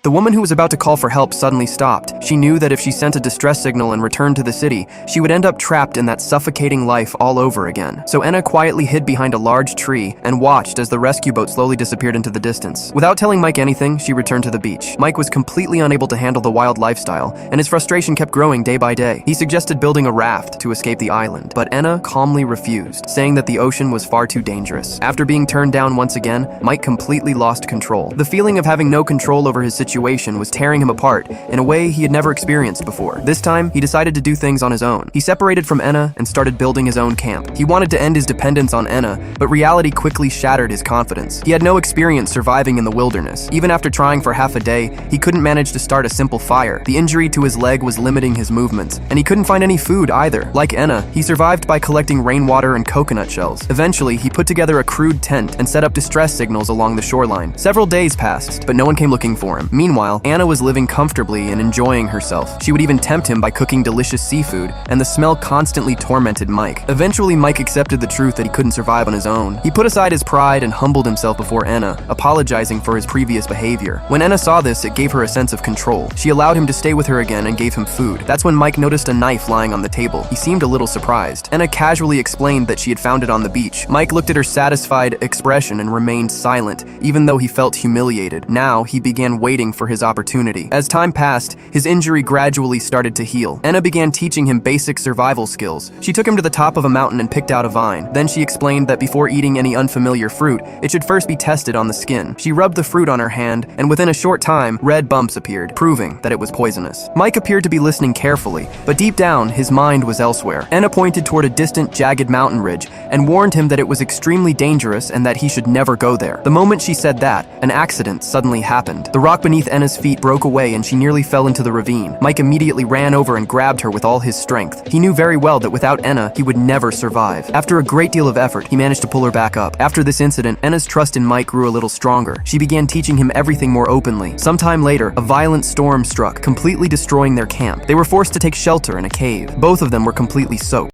The woman who was about to call for help suddenly stopped. She knew that if she sent a distress signal and returned to the city, she would end up trapped in that suffocating life all over again. So Enna quietly hid behind a large tree and watched as the rescue boat slowly disappeared into the distance. Without telling Mike anything, she returned to the beach. Mike was completely unable to handle the wild lifestyle, and his frustration kept growing day by day. He suggested building a raft to escape the island, but Enna calmly refused, saying that the ocean was far too dangerous. After being turned down once again, Mike completely lost control. The feeling of having no control over his situation was tearing him apart in a way he had never experienced before. This time, he decided to do things on his own. He separated from Enna and started building his own camp. He wanted to end his dependence on Enna, but reality quickly shattered his confidence. He had no experience surviving in the wilderness. Even after trying for half a day, he couldn't manage to start a simple fire. The injury to his leg was limiting his movements, and he couldn't find any food either. Like Enna, he survived by collecting rainwater and coconut shells. Eventually, he put together a crude tent and set up distress signals along the shoreline. Several days passed, but no one came looking for him. Meanwhile, Anna was living comfortably and enjoying herself. She would even tempt him by cooking delicious seafood, and the smell constantly tormented Mike. Eventually, Mike accepted the truth that he couldn't survive on his own. He put aside his pride and humbled himself before Enna, apologizing for his previous behavior. When Enna saw this, it gave her a sense of control. She allowed him to stay with her again and gave him food. That's when Mike noticed a knife lying on the table. He seemed a little surprised. Enna casually explained that she had found it on the beach. Mike looked at her satisfied expression and remained silent, even though he felt humiliated. Now, he began waiting for his opportunity. As time passed, his injury gradually started to heal. Enna began teaching him basic survival skills. She took him to the top of a mountain and picked out a vine. Then she explained that before eating any unfamiliar fruit, it should first be tested on the skin. She rubbed the fruit on her hand, and within a short time, red bumps appeared, proving that it was poisonous. Mike appeared to be listening carefully, but deep down, his mind was elsewhere. Enna pointed toward a distant, jagged mountain ridge and warned him that it was extremely dangerous and that he should never go there. The moment she said that, an accident suddenly happened. The rock beneath Enna's feet broke away and she nearly fell into the ravine. Mike immediately ran over and grabbed her with all his strength. He knew very well that without Enna, he would never survive. After a great deal of effort, he managed to pull her back up. After this incident, Enna's trust in Mike grew a little stronger. She began teaching him everything more openly. Sometime later, a violent storm struck, completely destroying their camp. They were forced to take shelter in a cave. Both of them were completely soaked.